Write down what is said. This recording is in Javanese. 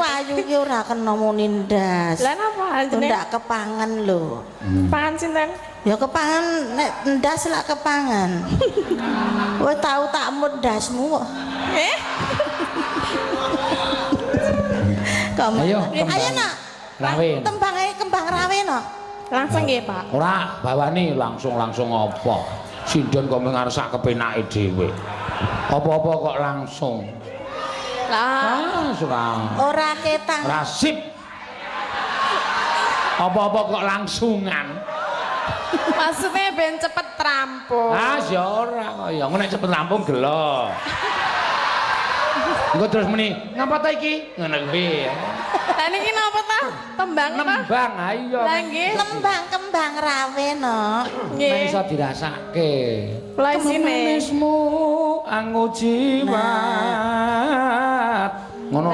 ayu ki ora kena muni ndas. Lah napa jenenge? Ndak kepangan lho. Pangan sinten? Ya kepangan nek ndas lak kepangan. Kowe tau tak mut ndasmu. Ayo, Ayo nak. Rawin. Kembang rawe no. Langsung nggih, Pak. Ora bawani langsung apa. Sindon kok ngarsak kepenake dhewe. Apa-apa kok langsung. Lah, Ora ketang. Rasip. Apa-apa kok langsungan. maksudnya ben cepet rampung. Ya ora kok ya nek cepet rampung gelo. Engko terus muni, ngapa ta iki? Ngono kuwi. Lah niki napa ta? Tembang apa? Nembang ayo. Lah nggih. Kembang rawe no. Nek iso dirasake. Lah isine. Kemanismu angu jiwa. Ngono.